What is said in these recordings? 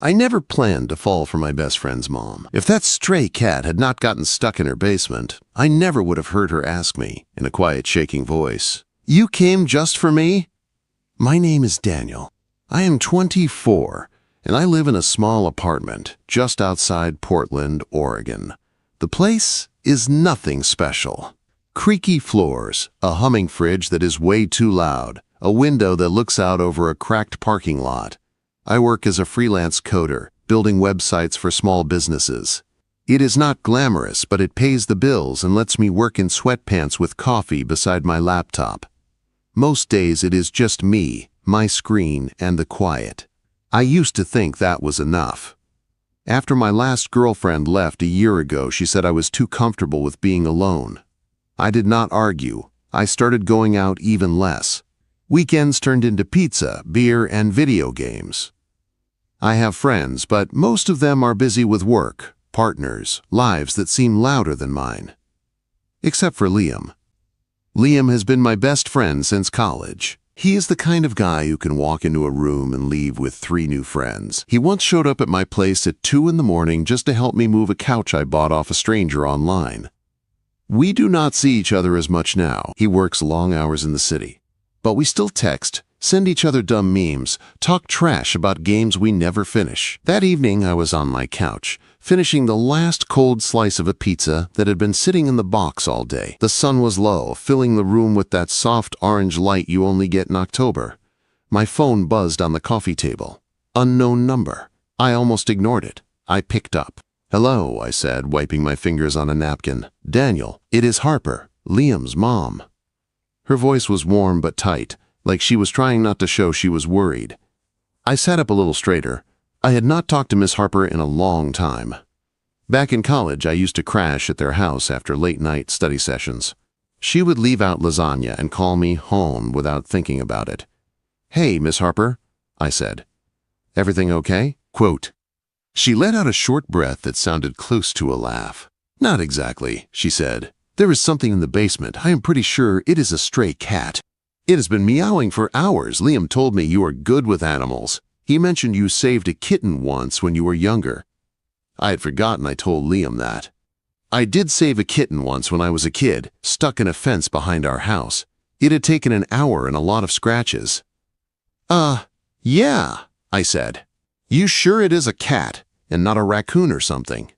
I never planned to fall for my best friend's mom. If that stray cat had not gotten stuck in her basement, I never would have heard her ask me, in a quiet, shaking voice, "You came just for me?" My name is Daniel. I am 24, and I live in a small apartment just outside Portland, Oregon. The place is nothing special. Creaky floors, a humming fridge that is way too loud, a window that looks out over a cracked parking lot. I work as a freelance coder, building websites for small businesses. It is not glamorous, but it pays the bills and lets me work in sweatpants with coffee beside my laptop. Most days it is just me, my screen, and the quiet. I used to think that was enough. After my last girlfriend left a year ago, she said I was too comfortable with being alone. I did not argue. I started going out even less. Weekends turned into pizza, beer, and video games. I have friends, but most of them are busy with work, partners, lives that seem louder than mine. Except for Liam. Liam has been my best friend since college. He is the kind of guy who can walk into a room and leave with 3 new friends. He once showed up at my place at 2 in the morning just to help me move a couch I bought off a stranger online. We do not see each other as much now. He works long hours in the city. But we still text, send each other dumb memes, talk trash about games we never finish. That evening I was on my couch, finishing the last cold slice of a pizza that had been sitting in the box all day. The sun was low, filling the room with that soft orange light you only get in October. My phone buzzed on the coffee table. Unknown number. I almost ignored it. I picked up. "Hello," I said, wiping my fingers on a napkin. "Daniel, it is Harper, Liam's mom." Her voice was warm but tight, like she was trying not to show she was worried. I sat up a little straighter. I had not talked to Miss Harper in a long time. Back in college, I used to crash at their house after late-night study sessions. She would leave out lasagna and call me home without thinking about it. "Hey, Miss Harper," I said. "Everything okay?" Quote. She let out a short breath that sounded close to a laugh. "Not exactly," she said. "There is something in the basement. I am pretty sure it is a stray cat. It has been meowing for hours. Liam told me you are good with animals. He mentioned you saved a kitten once when you were younger." I had forgotten I told Liam that. I did save a kitten once when I was a kid, stuck in a fence behind our house. It had taken an hour and a lot of scratches. Yeah," I said. "You sure it is a cat and not a raccoon or something?"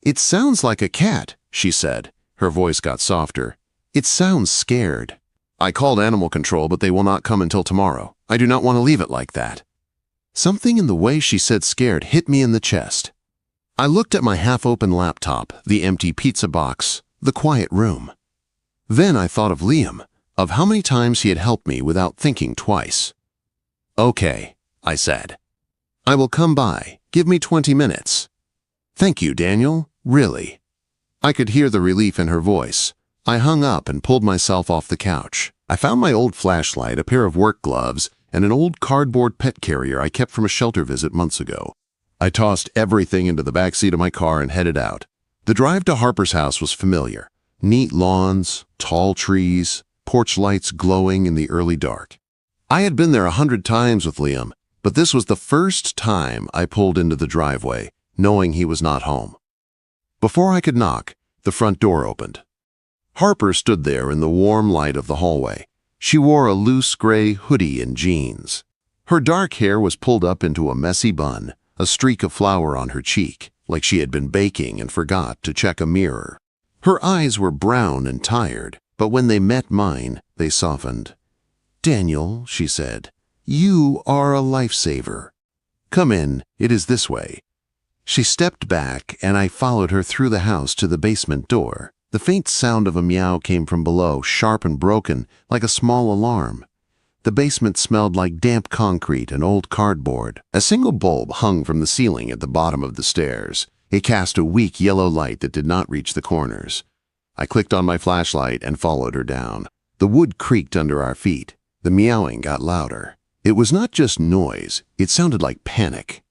"It sounds like a cat," she said. Her voice got softer. "It sounds scared. I called animal control, but they will not come until tomorrow. I do not want to leave it like that." Something in the way she said scared hit me in the chest. I looked at my half-open laptop, the empty pizza box, the quiet room. Then I thought of Liam, of how many times he had helped me without thinking twice. "Okay," I said. "I will come by. Give me 20 minutes. "Thank you, Daniel. Really." I could hear the relief in her voice. I hung up and pulled myself off the couch. I found my old flashlight, a pair of work gloves, and an old cardboard pet carrier I kept from a shelter visit months ago. I tossed everything into the backseat of my car and headed out. The drive to Harper's house was familiar. Neat lawns, tall trees, porch lights glowing in the early dark. I had been there 100 times with Liam, but this was the first time I pulled into the driveway, knowing he was not home. Before I could knock, the front door opened. Harper stood there in the warm light of the hallway. She wore a loose gray hoodie and jeans. Her dark hair was pulled up into a messy bun, a streak of flour on her cheek, like she had been baking and forgot to check a mirror. Her eyes were brown and tired, but when they met mine, they softened. "Daniel," she said, "you are a lifesaver. Come in, it is this way." She stepped back, and I followed her through the house to the basement door. The faint sound of a meow came from below, sharp and broken, like a small alarm. The basement smelled like damp concrete and old cardboard. A single bulb hung from the ceiling at the bottom of the stairs. It cast a weak yellow light that did not reach the corners. I clicked on my flashlight and followed her down. The wood creaked under our feet. The meowing got louder. It was not just noise, it sounded like panic.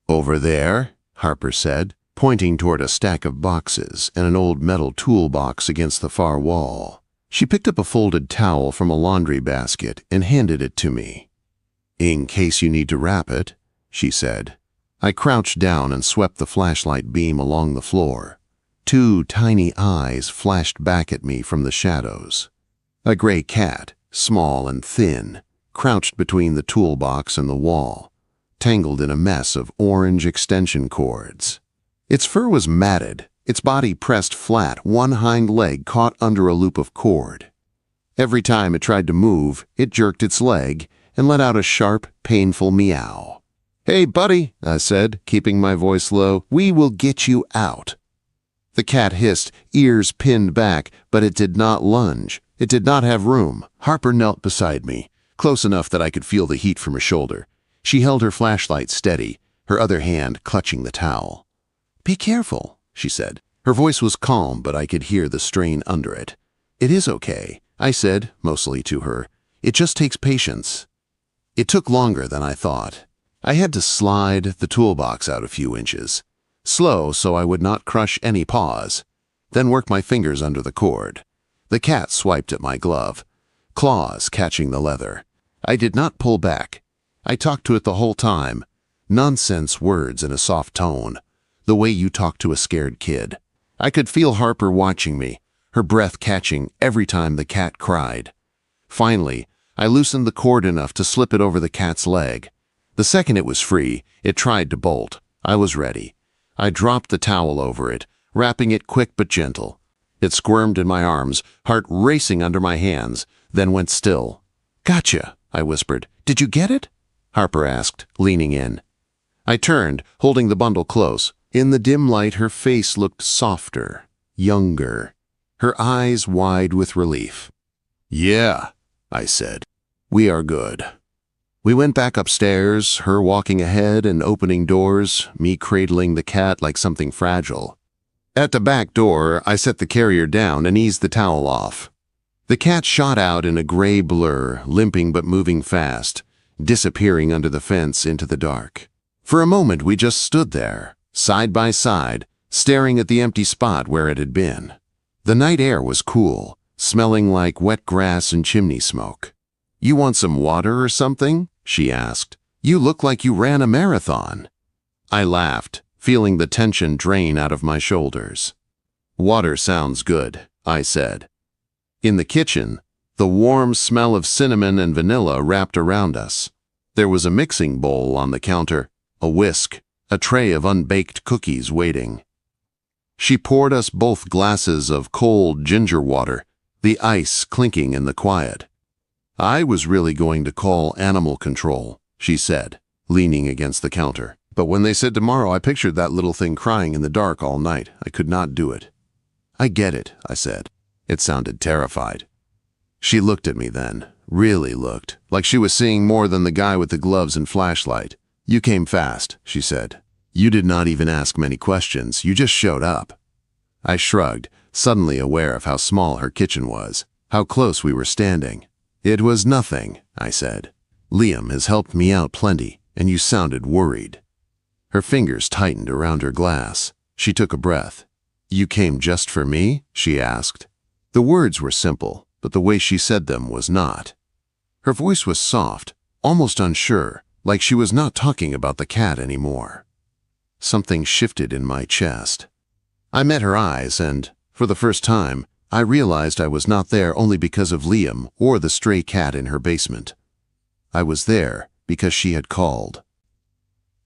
"Over there," Harper said, pointing toward a stack of boxes and an old metal toolbox against the far wall. She picked up a folded towel from a laundry basket and handed it to me. "In case you need to wrap it," she said. I crouched down and swept the flashlight beam along the floor. Two tiny eyes flashed back at me from the shadows. A gray cat, small and thin, crouched between the toolbox and the wall, tangled in a mess of orange extension cords. Its fur was matted, its body pressed flat, one hind leg caught under a loop of cord. Every time it tried to move, it jerked its leg and let out a sharp, painful meow. "Hey, buddy," I said, keeping my voice low, "we will get you out." The cat hissed, ears pinned back, but it did not lunge. It did not have room. Harper knelt beside me, close enough that I could feel the heat from her shoulder. She held her flashlight steady, her other hand clutching the towel. "Be careful," she said. Her voice was calm, but I could hear the strain under it. "It is okay," I said, mostly to her. "It just takes patience." It took longer than I thought. I had to slide the toolbox out a few inches, slow so I would not crush any paws, then work my fingers under the cord. The cat swiped at my glove, claws catching the leather. I did not pull back. I talked to it the whole time, nonsense words in a soft tone, the way you talk to a scared kid. I could feel Harper watching me, her breath catching every time the cat cried. Finally, I loosened the cord enough to slip it over the cat's leg. The second it was free, it tried to bolt. I was ready. I dropped the towel over it, wrapping it quick but gentle. It squirmed in my arms, heart racing under my hands, then went still. "Gotcha," I whispered. "Did you get it?" Harper asked, leaning in. I turned, holding the bundle close. In the dim light, her face looked softer, younger, her eyes wide with relief. "Yeah," I said. "We are good." We went back upstairs, her walking ahead and opening doors, me cradling the cat like something fragile. At the back door, I set the carrier down and eased the towel off. The cat shot out in a gray blur, limping but moving fast, disappearing under the fence into the dark. For a moment, we just stood there, side by side, staring at the empty spot where it had been. The night air was cool, smelling like wet grass and chimney smoke. "You want some water or something?" she asked. "You look like you ran a marathon." I laughed, feeling the tension drain out of my shoulders. "Water sounds good," I said. In the kitchen, the warm smell of cinnamon and vanilla wrapped around us. There was a mixing bowl on the counter, a whisk, a tray of unbaked cookies waiting. She poured us both glasses of cold ginger water, the ice clinking in the quiet. "I was really going to call animal control," she said, leaning against the counter. "But when they said tomorrow, I pictured that little thing crying in the dark all night. I could not do it." "I get it," I said. It sounded terrified. She looked at me then, really looked, like she was seeing more than the guy with the gloves and flashlight. "You came fast," she said. "You did not even ask many questions. You just showed up." I shrugged, suddenly aware of how small her kitchen was, how close we were standing. "It was nothing," I said. "Liam has helped me out plenty, and you sounded worried." Her fingers tightened around her glass. She took a breath. "You came just for me?" she asked. The words were simple, but the way she said them was not. Her voice was soft, almost unsure, like she was not talking about the cat anymore. Something shifted in my chest. I met her eyes, and, for the first time, I realized I was not there only because of Liam or the stray cat in her basement. I was there because she had called.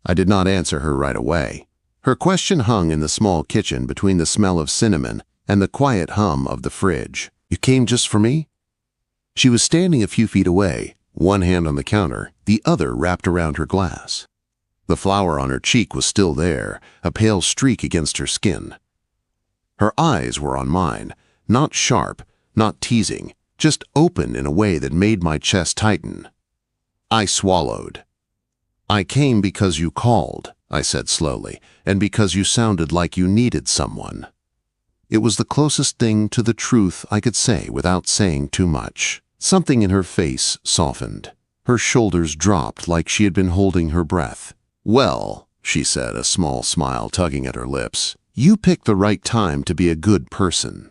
I did not answer her right away. Her question hung in the small kitchen between the smell of cinnamon and the quiet hum of the fridge. "You came just for me?" She was standing a few feet away, one hand on the counter, the other wrapped around her glass. The flower on her cheek was still there, a pale streak against her skin. Her eyes were on mine, not sharp, not teasing, just open in a way that made my chest tighten. I swallowed. "I came because you called," I said slowly, "and because you sounded like you needed someone." It was the closest thing to the truth I could say without saying too much. Something in her face softened. Her shoulders dropped like she had been holding her breath. "Well," she said, a small smile tugging at her lips, "you picked the right time to be a good person."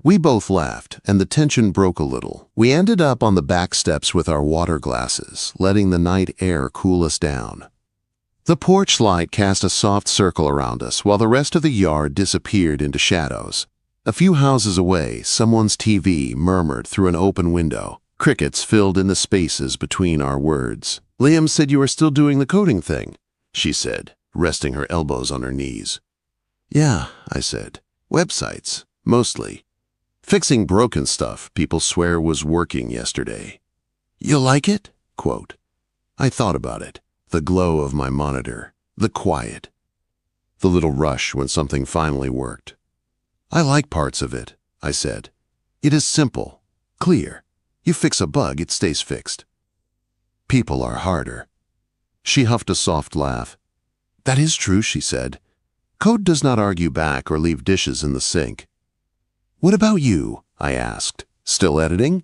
We both laughed, and the tension broke a little. We ended up on the back steps with our water glasses, letting the night air cool us down. The porch light cast a soft circle around us while the rest of the yard disappeared into shadows. A few houses away, someone's TV murmured through an open window. Crickets filled in the spaces between our words. "Liam said you are still doing the coding thing," she said, resting her elbows on her knees. "Yeah," I said. "Websites, mostly. Fixing broken stuff people swear was working yesterday." "You like it?" Quote. I thought about it. The glow of my monitor. The quiet. The little rush when something finally worked. "I like parts of it," I said. "It is simple, clear. You fix a bug, it stays fixed. People are harder." She huffed a soft laugh. "That is true," she said. "Code does not argue back or leave dishes in the sink." "What about you?" I asked. "Still editing?"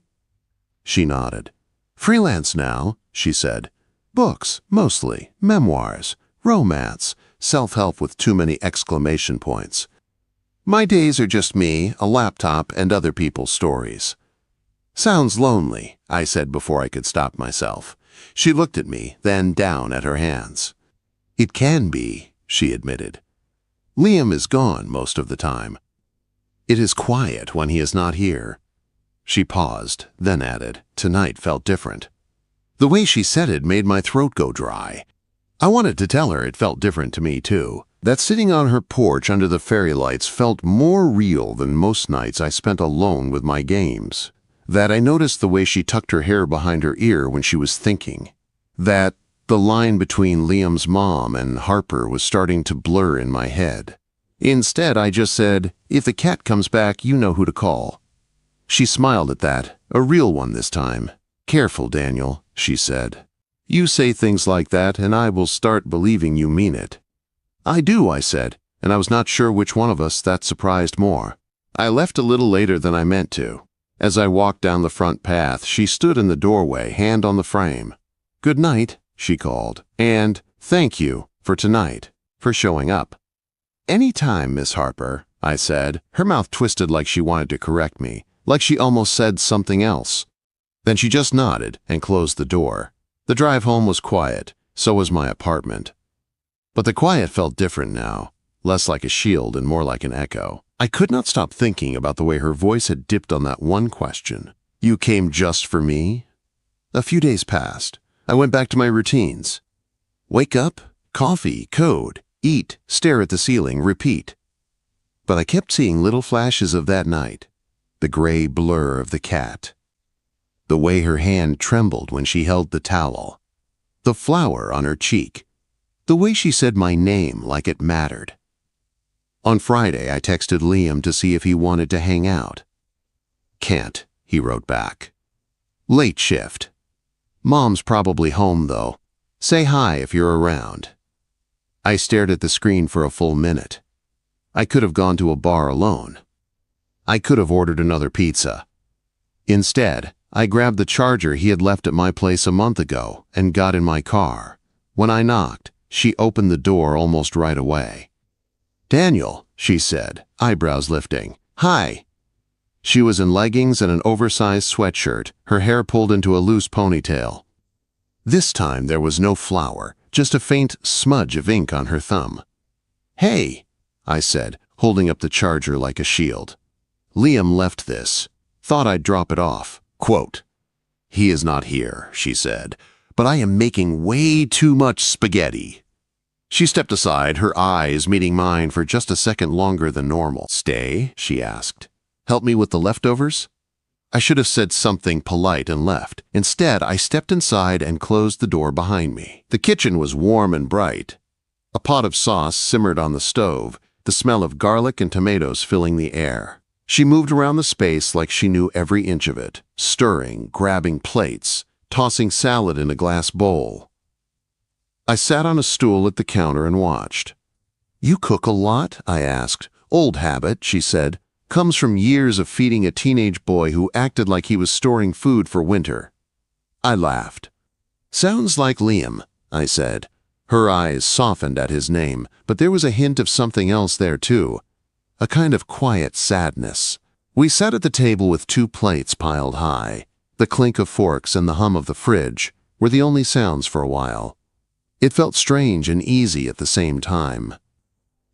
She nodded. "Freelance now," she said. "Books, mostly, memoirs, romance, self-help with too many exclamation points. My days are just me, a laptop, and other people's stories." "Sounds lonely," I said before I could stop myself. She looked at me, then down at her hands. "It can be," she admitted. "Liam is gone most of the time. It is quiet when he is not here." She paused, then added, "Tonight felt different." The way she said it made my throat go dry. I wanted to tell her it felt different to me, too. That sitting on her porch under the fairy lights felt more real than most nights I spent alone with my games. That I noticed the way she tucked her hair behind her ear when she was thinking. That the line between Liam's mom and Harper was starting to blur in my head. Instead, I just said, "If the cat comes back, you know who to call." She smiled at that, a real one this time. "Careful, Daniel," she said. "You say things like that, and I will start believing you mean it." "I do," I said, and I was not sure which one of us that surprised more. I left a little later than I meant to. As I walked down the front path, she stood in the doorway, hand on the frame. "Good night," she called, and "Thank you for tonight, for showing up." "Any time, Miss Harper," I said. Her mouth twisted like she wanted to correct me, like she almost said something else. Then she just nodded and closed the door. The drive home was quiet, so was my apartment. But the quiet felt different now, less like a shield and more like an echo. I could not stop thinking about the way her voice had dipped on that one question. "You came just for me?" A few days passed. I went back to my routines. Wake up, coffee, code, eat, stare at the ceiling, repeat. But I kept seeing little flashes of that night. The gray blur of the cat. The way her hand trembled when she held the towel. The flower on her cheek. The way she said my name like it mattered. On Friday, I texted Liam to see if he wanted to hang out. "Can't," he wrote back. "Late shift. Mom's probably home, though. Say hi if you're around." I stared at the screen for a full minute. I could have gone to a bar alone. I could have ordered another pizza. Instead, I grabbed the charger he had left at my place a month ago and got in my car. When I knocked, she opened the door almost right away. "Daniel," she said, eyebrows lifting. "Hi." She was in leggings and an oversized sweatshirt, her hair pulled into a loose ponytail. This time there was no flower, just a faint smudge of ink on her thumb. "Hey," I said, holding up the charger like a shield. "Liam left this. Thought I'd drop it off." Quote, "He is not here," she said, "but I am making way too much spaghetti." She stepped aside, her eyes meeting mine for just a second longer than normal. "Stay?" she asked. "Help me with the leftovers?" I should have said something polite and left. Instead, I stepped inside and closed the door behind me. The kitchen was warm and bright. A pot of sauce simmered on the stove, the smell of garlic and tomatoes filling the air. She moved around the space like she knew every inch of it, stirring, grabbing plates, tossing salad in a glass bowl. I sat on a stool at the counter and watched. "You cook a lot?" I asked. "Old habit," she said. "Comes from years of feeding a teenage boy who acted like he was storing food for winter." I laughed. "Sounds like Liam," I said. Her eyes softened at his name, but there was a hint of something else there too. A kind of quiet sadness. We sat at the table with 2 plates piled high. The clink of forks and the hum of the fridge were the only sounds for a while. It felt strange and easy at the same time.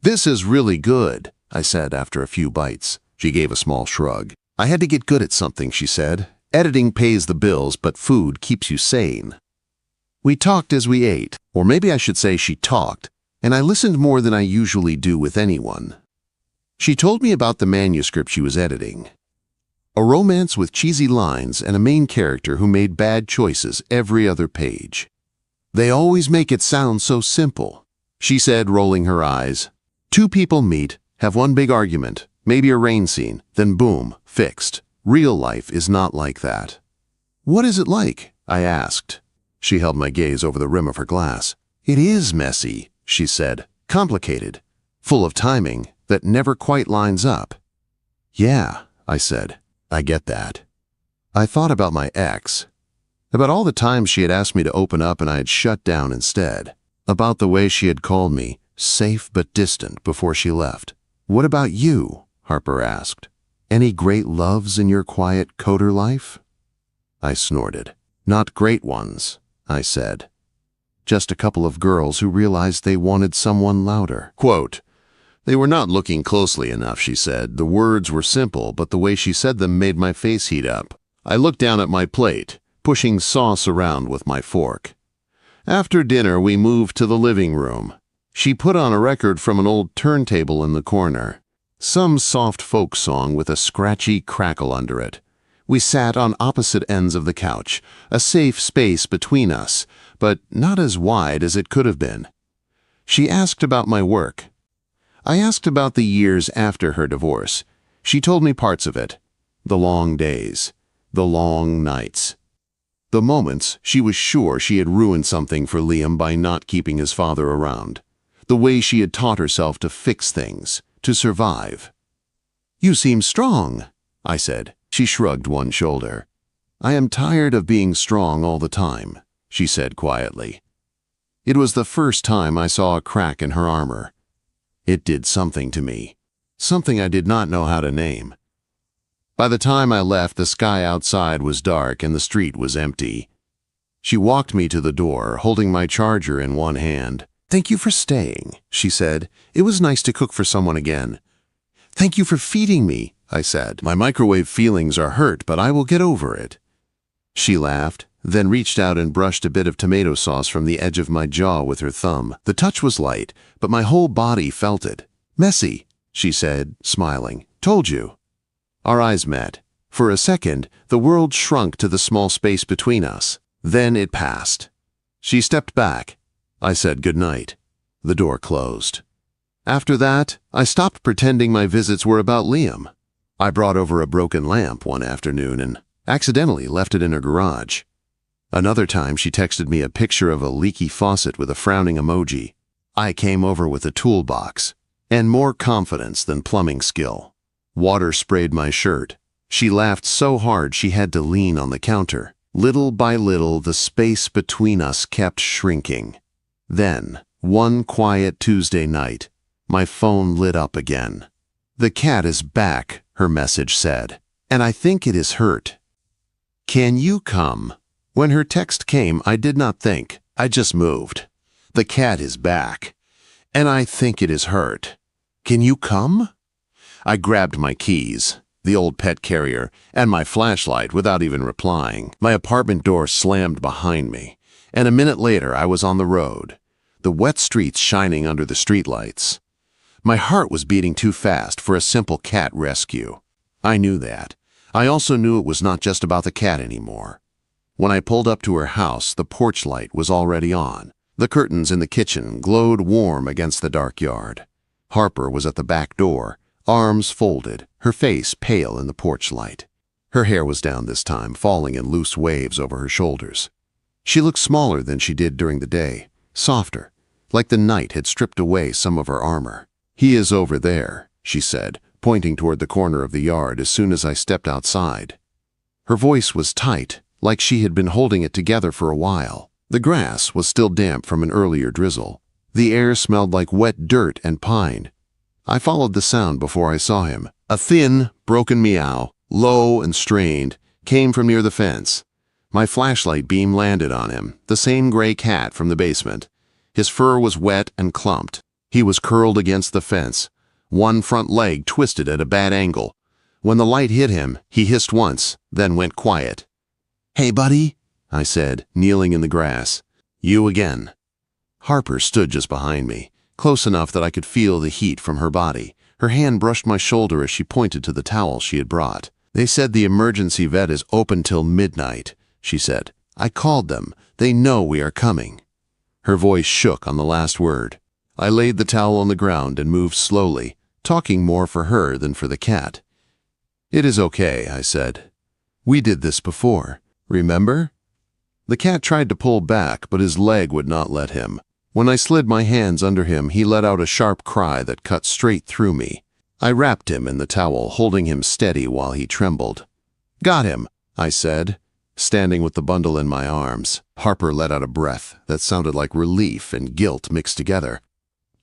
"This is really good," I said after a few bites. She gave a small shrug. "I had to get good at something," she said. "Editing pays the bills, but food keeps you sane." We talked as we ate, or maybe I should say she talked, and I listened more than I usually do with anyone. She told me about the manuscript she was editing. A romance with cheesy lines and a main character who made bad choices every other page. "They always make it sound so simple," she said, rolling her eyes. "Two people meet, have one big argument, maybe a rain scene, then boom, fixed. Real life is not like that." "What is it like?" I asked. She held my gaze over the rim of her glass. "It is messy," she said. "Complicated. Full of timing that never quite lines up." "Yeah," I said. "I get that." I thought about my ex. About all the times she had asked me to open up and I had shut down instead. About the way she had called me safe but distant before she left. "What about you?" Harper asked. "Any great loves in your quiet coder life?" I snorted. "Not great ones," I said. "Just a couple of girls who realized they wanted someone louder." Quote, "They were not looking closely enough," she said. "The words were simple, but the way she said them made my face heat up." I looked down at my plate, pushing sauce around with my fork. After dinner, we moved to the living room. She put on a record from an old turntable in the corner. Some soft folk song with a scratchy crackle under it. We sat on opposite ends of the couch, a safe space between us, but not as wide as it could have been. She asked about my work. I asked about the years after her divorce. She told me parts of it. The long days, the long nights. The moments she was sure she had ruined something for Liam by not keeping his father around. The way she had taught herself to fix things, to survive. "You seem strong," I said. She shrugged one shoulder. "I am tired of being strong all the time," she said quietly. It was the first time I saw a crack in her armor. It did something to me, something I did not know how to name. By the time I left, the sky outside was dark and the street was empty. She walked me to the door, holding my charger in one hand. "Thank you for staying," she said. "It was nice to cook for someone again." "Thank you for feeding me," I said. "My microwave feelings are hurt, but I will get over it." She laughed, then reached out and brushed a bit of tomato sauce from the edge of my jaw with her thumb. The touch was light, but my whole body felt it. "Messy," she said, smiling. "Told you." Our eyes met. For a second, the world shrunk to the small space between us. Then it passed. She stepped back. I said goodnight. The door closed. After that, I stopped pretending my visits were about Liam. I brought over a broken lamp one afternoon and accidentally left it in her garage. Another time she texted me a picture of a leaky faucet with a frowning emoji. I came over with a toolbox and more confidence than plumbing skill. Water sprayed my shirt. She laughed so hard she had to lean on the counter. Little by little, the space between us kept shrinking. Then, one quiet Tuesday night, my phone lit up again. "The cat is back," her message said, "and I think it is hurt. Can you come?" When her text came, I did not think. I just moved. "The cat is back, and I think it is hurt. Can you come?" I grabbed my keys, the old pet carrier, and my flashlight without even replying. My apartment door slammed behind me, and a minute later I was on the road, the wet streets shining under the streetlights. My heart was beating too fast for a simple cat rescue. I knew that. I also knew it was not just about the cat anymore. When I pulled up to her house, the porch light was already on. The curtains in the kitchen glowed warm against the dark yard. Harper was at the back door, arms folded, her face pale in the porch light. Her hair was down this time, falling in loose waves over her shoulders. She looked smaller than she did during the day, softer, like the night had stripped away some of her armor. "He is over there," she said, pointing toward the corner of the yard as soon as I stepped outside. Her voice was tight, like she had been holding it together for a while. The grass was still damp from an earlier drizzle. The air smelled like wet dirt and pine. I followed the sound before I saw him. A thin, broken meow, low and strained, came from near the fence. My flashlight beam landed on him, the same gray cat from the basement. His fur was wet and clumped. He was curled against the fence, one front leg twisted at a bad angle. When the light hit him, he hissed once, then went quiet. "Hey, buddy," I said, kneeling in the grass. "You again." Harper stood just behind me, close enough that I could feel the heat from her body. Her hand brushed my shoulder as she pointed to the towel she had brought. "They said the emergency vet is open till midnight," she said. "I called them. They know we are coming." Her voice shook on the last word. I laid the towel on the ground and moved slowly, talking more for her than for the cat. "It is okay," I said. "We did this before. Remember?" The cat tried to pull back, but his leg would not let him. When I slid my hands under him, he let out a sharp cry that cut straight through me. I wrapped him in the towel, holding him steady while he trembled. "Got him," I said, standing with the bundle in my arms. Harper let out a breath that sounded like relief and guilt mixed together.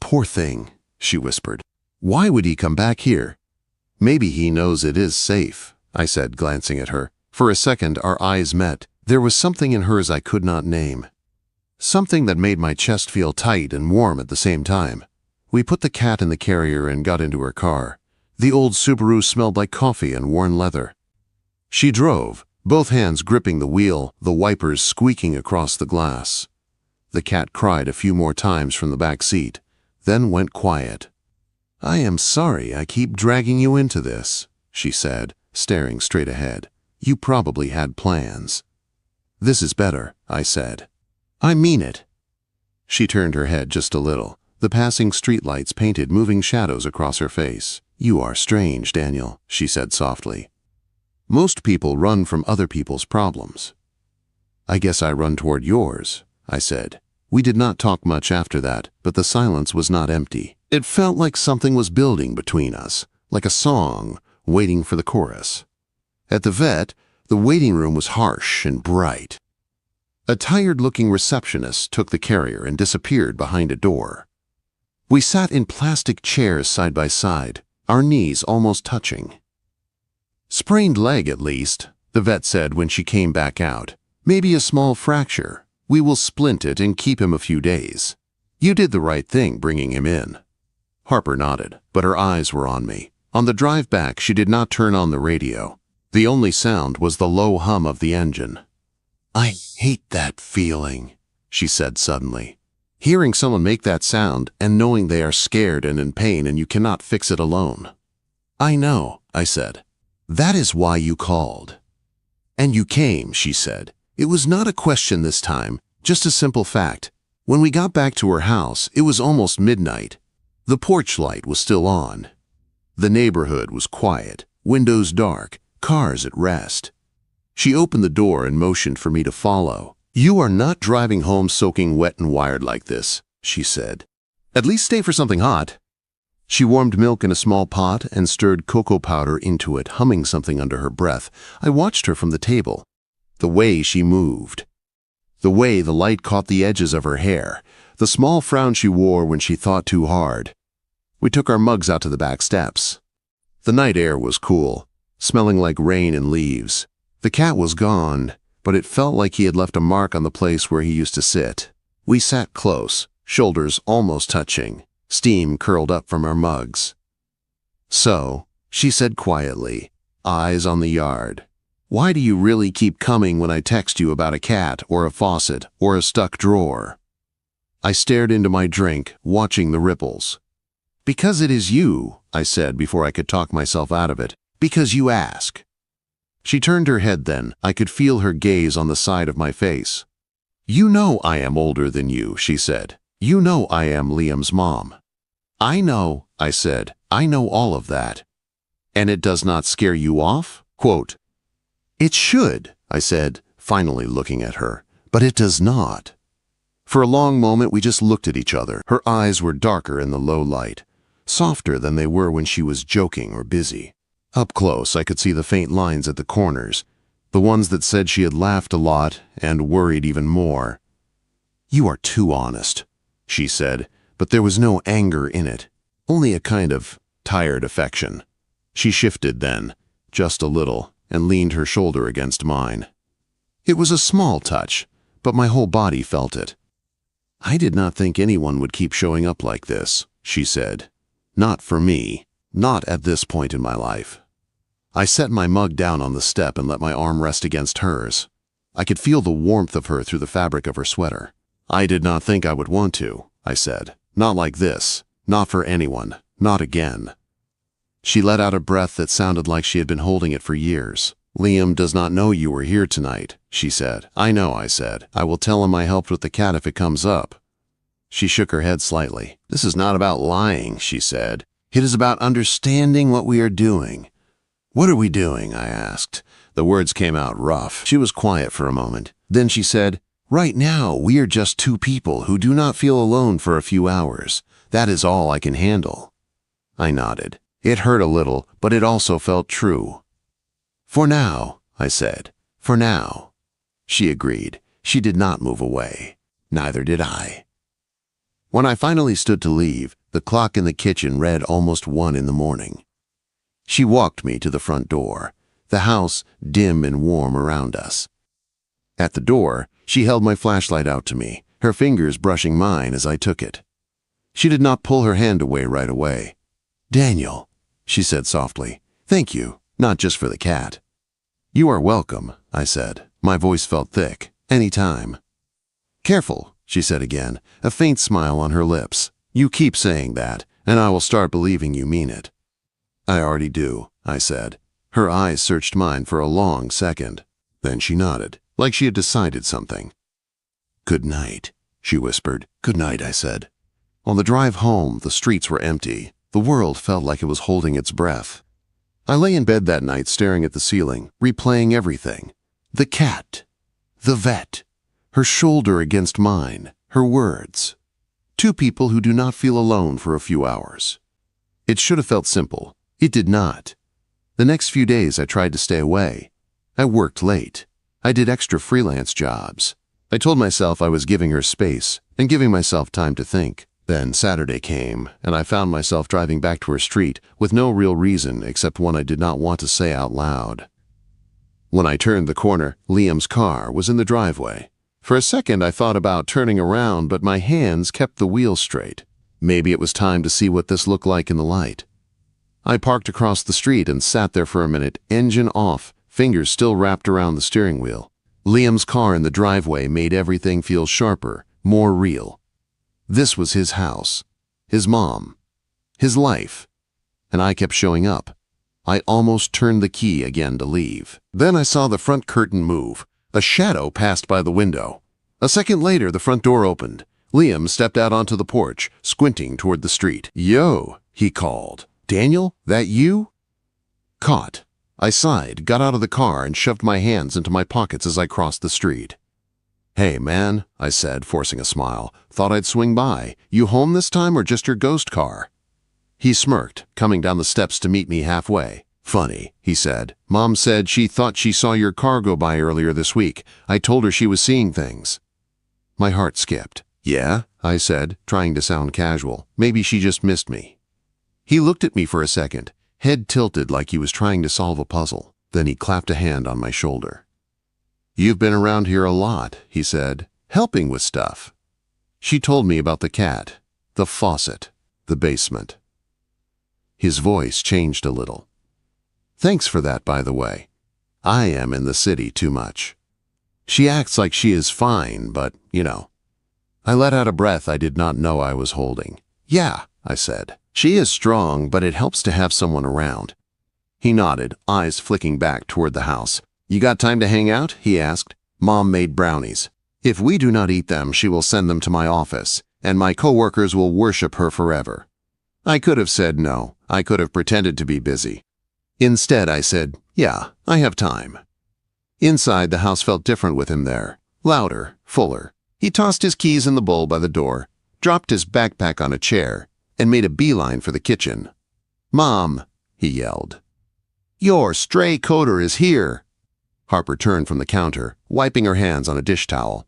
"Poor thing," she whispered. "Why would he come back here?" "Maybe he knows it is safe," I said, glancing at her. For a second, our eyes met. There was something in hers I could not name. Something that made my chest feel tight and warm at the same time. We put the cat in the carrier and got into her car. The old Subaru smelled like coffee and worn leather. She drove, both hands gripping the wheel, the wipers squeaking across the glass. The cat cried a few more times from the back seat, then went quiet. "I am sorry I keep dragging you into this," she said, staring straight ahead. "You probably had plans." "This is better," I said. "I mean it." She turned her head just a little. The passing streetlights painted moving shadows across her face. "You are strange, Daniel," she said softly. "Most people run from other people's problems." "I guess I run toward yours," I said. We did not talk much after that, but the silence was not empty. It felt like something was building between us, like a song waiting for the chorus. At the vet, the waiting room was harsh and bright. A tired-looking receptionist took the carrier and disappeared behind a door. We sat in plastic chairs side by side, our knees almost touching. "Sprained leg, at least," the vet said when she came back out. "Maybe a small fracture. We will splint it and keep him a few days. You did the right thing bringing him in." Harper nodded, but her eyes were on me. On the drive back, she did not turn on the radio. The only sound was the low hum of the engine. "I hate that feeling," she said suddenly. "Hearing someone make that sound and knowing they are scared and in pain and you cannot fix it alone." "I know," I said. "That is why you called." "And you came," she said. It was not a question this time, just a simple fact. When we got back to her house, it was almost midnight. The porch light was still on. The neighborhood was quiet, windows dark, cars at rest. She opened the door and motioned for me to follow. "You are not driving home soaking wet and wired like this," she said. "At least stay for something hot." She warmed milk in a small pot and stirred cocoa powder into it, humming something under her breath. I watched her from the table. The way she moved. The way the light caught the edges of her hair. The small frown she wore when she thought too hard. We took our mugs out to the back steps. The night air was cool, smelling like rain and leaves. The cat was gone, but it felt like he had left a mark on the place where he used to sit. We sat close, shoulders almost touching, steam curled up from our mugs. "So," she said quietly, eyes on the yard, "why do you really keep coming when I text you about a cat or a faucet or a stuck drawer?" I stared into my drink, watching the ripples. "Because it is you," I said before I could talk myself out of it. "Because you ask." She turned her head then. I could feel her gaze on the side of my face. "You know I am older than you," she said. "You know I am Liam's mom." "I know," I said. "I know all of that." "And it does not scare you off?" Quote, "It should," I said, finally looking at her, "but it does not." For a long moment we just looked at each other. Her eyes were darker in the low light, softer than they were when she was joking or busy. Up close I could see the faint lines at the corners, the ones that said she had laughed a lot and worried even more. "You are too honest," she said, but there was no anger in it, only a kind of tired affection. She shifted then, just a little, and leaned her shoulder against mine. It was a small touch, but my whole body felt it. I did not think anyone would keep showing up like this, she said. Not for me. Not at this point in my life. I set my mug down on the step and let my arm rest against hers. I could feel the warmth of her through the fabric of her sweater. I did not think I would want to, I said. Not like this. Not for anyone. Not again. She let out a breath that sounded like she had been holding it for years. Liam does not know you were here tonight, she said. I know, I said. I will tell him I helped with the cat if it comes up. She shook her head slightly. This is not about lying, she said. It is about understanding what we are doing. What are we doing? I asked. The words came out rough. She was quiet for a moment. Then she said, right now, we are just two people who do not feel alone for a few hours. That is all I can handle. I nodded. It hurt a little, but it also felt true. For now, I said. For now. She agreed. She did not move away. Neither did I. When I finally stood to leave, the clock in the kitchen read almost 1 in the morning. She walked me to the front door, the house dim and warm around us. At the door, she held my flashlight out to me, her fingers brushing mine as I took it. She did not pull her hand away right away. Daniel, she said softly, thank you, not just for the cat. You are welcome, I said. My voice felt thick. Any time. Careful, she said again, a faint smile on her lips. You keep saying that, and I will start believing you mean it. I already do, I said. Her eyes searched mine for a long second. Then she nodded, like she had decided something. Good night, she whispered. Good night, I said. On the drive home, the streets were empty. The world felt like it was holding its breath. I lay in bed that night staring at the ceiling, replaying everything. The cat. The vet. Her shoulder against mine. Her words. Two people who do not feel alone for a few hours. It should have felt simple. It did not. The next few days I tried to stay away. I worked late. I did extra freelance jobs. I told myself I was giving her space and giving myself time to think. Then Saturday came, and I found myself driving back to her street with no real reason except one I did not want to say out loud. When I turned the corner, Liam's car was in the driveway. For a second I thought about turning around, but my hands kept the wheel straight. Maybe it was time to see what this looked like in the light. I parked across the street and sat there for a minute, engine off, fingers still wrapped around the steering wheel. Liam's car in the driveway made everything feel sharper, more real. This was his house, his mom, his life, and I kept showing up. I almost turned the key again to leave. Then I saw the front curtain move. A shadow passed by the window. A second later, the front door opened. Liam stepped out onto the porch, squinting toward the street. Yo, he called. Daniel, that you? Caught. I sighed, got out of the car, and shoved my hands into my pockets as I crossed the street. Hey, man, I said, forcing a smile. Thought I'd swing by. You home this time or just your ghost car? He smirked, coming down the steps to meet me halfway. Funny, he said. Mom said she thought she saw your car go by earlier this week. I told her she was seeing things. My heart skipped. Yeah, I said, trying to sound casual. Maybe she just missed me. He looked at me for a second, head tilted like he was trying to solve a puzzle. Then he clapped a hand on my shoulder. You've been around here a lot, he said, helping with stuff. She told me about the cat, the faucet, the basement. His voice changed a little. Thanks for that, by the way. I am in the city too much. She acts like she is fine, but, you know. I let out a breath I did not know I was holding. Yeah, I said. She is strong, but it helps to have someone around. He nodded, eyes flicking back toward the house. You got time to hang out? He asked. Mom made brownies. If we do not eat them, she will send them to my office, and my coworkers will worship her forever. I could have said no. I could have pretended to be busy. Instead, I said, yeah, I have time. Inside, the house felt different with him there. Louder, fuller. He tossed his keys in the bowl by the door, dropped his backpack on a chair, and made a beeline for the kitchen. Mom, he yelled. Your stray coder is here. Harper turned from the counter, wiping her hands on a dish towel.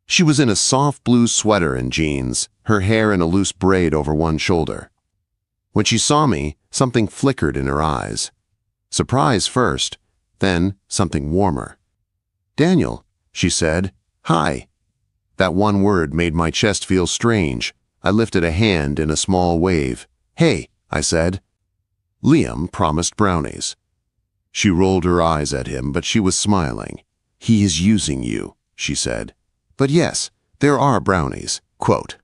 She was in a soft blue sweater and jeans, her hair in a loose braid over one shoulder. When she saw me, something flickered in her eyes. Surprise first, then something warmer. Daniel, she said. Hi. That one word made my chest feel strange. I lifted a hand in a small wave. "Hey," I said. Liam promised brownies. She rolled her eyes at him, but she was smiling. "He is using you," she said. "But yes, there are brownies." Quote.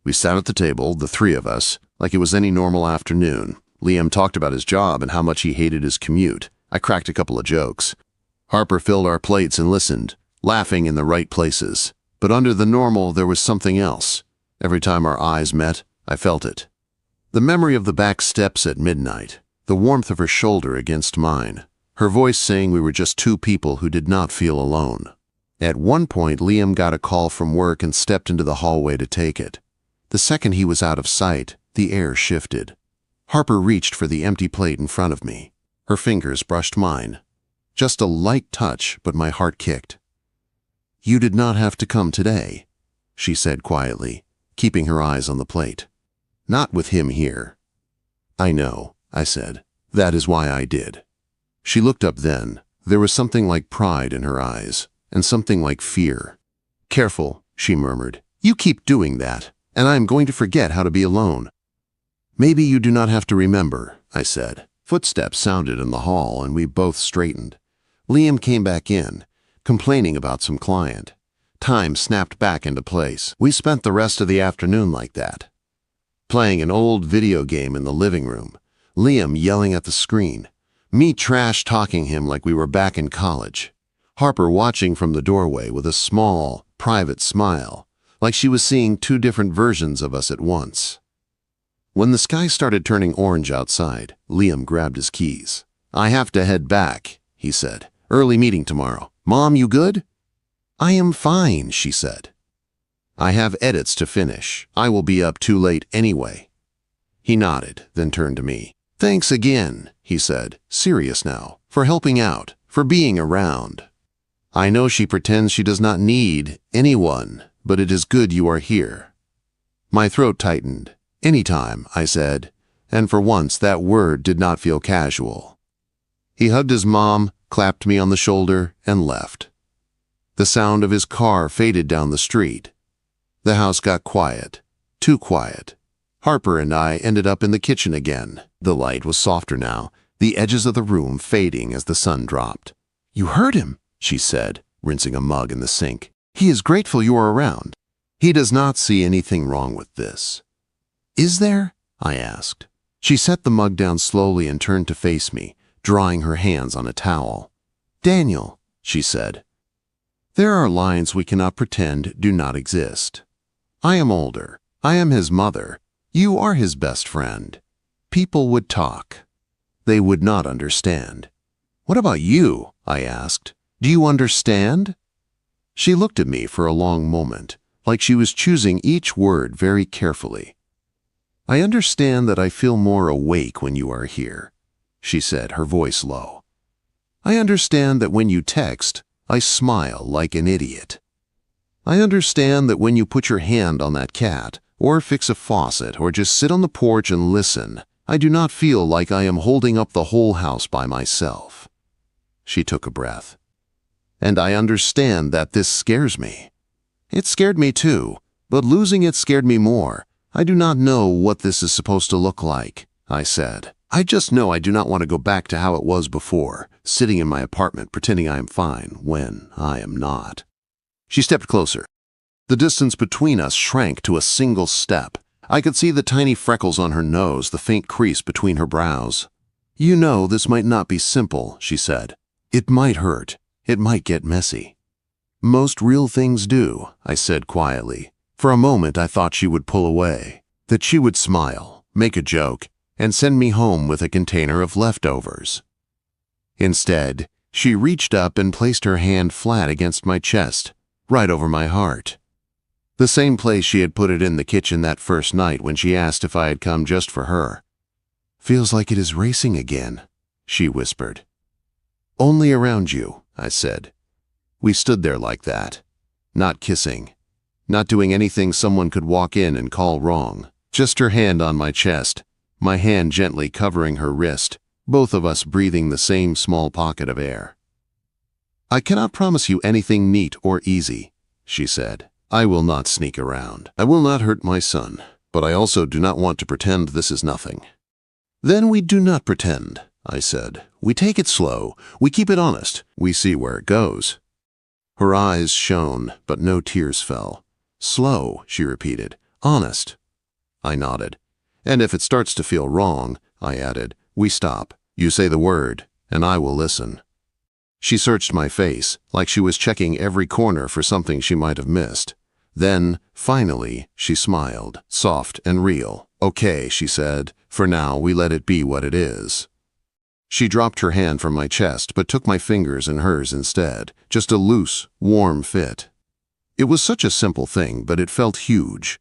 We sat at the table, the three of us, like it was any normal afternoon. Liam talked about his job and how much he hated his commute. I cracked a couple of jokes. Harper filled our plates and listened, laughing in the right places. But under the normal, there was something else. Every time our eyes met, I felt it. The memory of the back steps at midnight, the warmth of her shoulder against mine, her voice saying we were just two people who did not feel alone. At one point, Liam got a call from work and stepped into the hallway to take it. The second he was out of sight, the air shifted. Harper reached for the empty plate in front of me. Her fingers brushed mine. Just a light touch, but my heart kicked. "You did not have to come today," she said quietly, keeping her eyes on the plate. "Not with him here." "I know," I said. "That is why I did." She looked up then. There was something like pride in her eyes, and something like fear. "Careful," she murmured. "You keep doing that, and I am going to forget how to be alone." "Maybe you do not have to remember," I said. Footsteps sounded in the hall, and we both straightened. Liam came back in, complaining about some client. Time snapped back into place. We spent the rest of the afternoon like that. Playing an old video game in the living room, Liam yelling at the screen, me trash-talking him like we were back in college, Harper watching from the doorway with a small, private smile, like she was seeing two different versions of us at once. When the sky started turning orange outside, Liam grabbed his keys. "I have to head back," he said. "Early meeting tomorrow. Mom, you good?" "I am fine," she said. "I have edits to finish. I will be up too late anyway." He nodded, then turned to me. "Thanks again," he said, serious now, "for helping out, for being around. I know she pretends she does not need anyone, but it is good you are here." My throat tightened. "Anytime," I said, and for once that word did not feel casual. He hugged his mom, clapped me on the shoulder, and left. The sound of his car faded down the street. The house got quiet, too quiet. Harper and I ended up in the kitchen again. The light was softer now, the edges of the room fading as the sun dropped. "You heard him," she said, rinsing a mug in the sink. "He is grateful you are around. He does not see anything wrong with this." "Is there?" I asked. She set the mug down slowly and turned to face me, drying her hands on a towel. "Daniel," she said, "there are lines we cannot pretend do not exist. I am older. I am his mother. You are his best friend. People would talk. They would not understand." "What about you?" I asked. "Do you understand?" She looked at me for a long moment, like she was choosing each word very carefully. "I understand that I feel more awake when you are here," she said, her voice low. "I understand that when you text, I smile like an idiot. I understand that when you put your hand on that cat, or fix a faucet, or just sit on the porch and listen, I do not feel like I am holding up the whole house by myself." She took a breath. "And I understand that this scares me. It scared me too, but losing it scared me more. I do not know what this is supposed to look like," I said. "I just know I do not want to go back to how it was before, sitting in my apartment pretending I am fine when I am not." She stepped closer. The distance between us shrank to a single step. I could see the tiny freckles on her nose, the faint crease between her brows. "You know, this might not be simple," she said. "It might hurt. It might get messy." "Most real things do," I said quietly. For a moment I thought she would pull away, that she would smile, make a joke, and send me home with a container of leftovers. Instead, she reached up and placed her hand flat against my chest, right over my heart. The same place she had put it in the kitchen that first night when she asked if I had come just for her. "Feels like it is racing again," she whispered. "Only around you," I said. We stood there like that, not kissing, not doing anything someone could walk in and call wrong. Just her hand on my chest, my hand gently covering her wrist, both of us breathing the same small pocket of air. "I cannot promise you anything neat or easy," she said. I will not sneak around. I will not hurt my son, but I also do not want to pretend this is nothing. Then we do not pretend, I said. We take it slow. We keep it honest. We see where it goes. Her eyes shone, but no tears fell. Slow, she repeated. Honest. I nodded. And if it starts to feel wrong, I added, we stop. You say the word, and I will listen. She searched my face, like she was checking every corner for something she might have missed. Then, finally, she smiled, soft and real. Okay, she said, for now we let it be what it is. She dropped her hand from my chest but took my fingers in hers instead, just a loose, warm fit. It was such a simple thing, but it felt huge.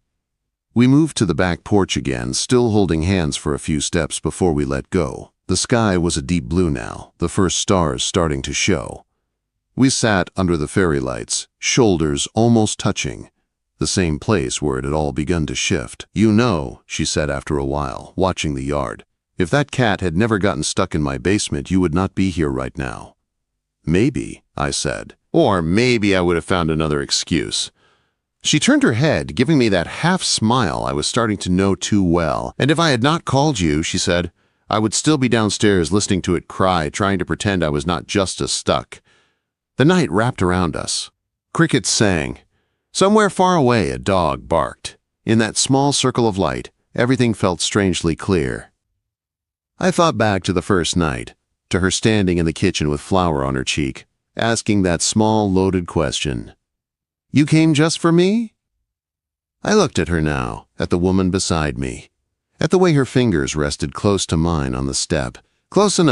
We moved to the back porch again, still holding hands for a few steps before we let go. The sky was a deep blue now, the first stars starting to show. We sat under the fairy lights, shoulders almost touching, the same place where it had all begun to shift. You know, she said after a while, watching the yard, if that cat had never gotten stuck in my basement, you would not be here right now. Maybe, I said. Or maybe I would have found another excuse. She turned her head, giving me that half smile I was starting to know too well. And if I had not called you, she said, I would still be downstairs listening to it cry, trying to pretend I was not just as stuck. The night wrapped around us. Crickets sang. Somewhere far away, a dog barked. In that small circle of light, everything felt strangely clear. I thought back to the first night, to her standing in the kitchen with flour on her cheek, asking that small, loaded question. You came just for me? I looked at her now, at the woman beside me, at the way her fingers rested close to mine on the step, close enough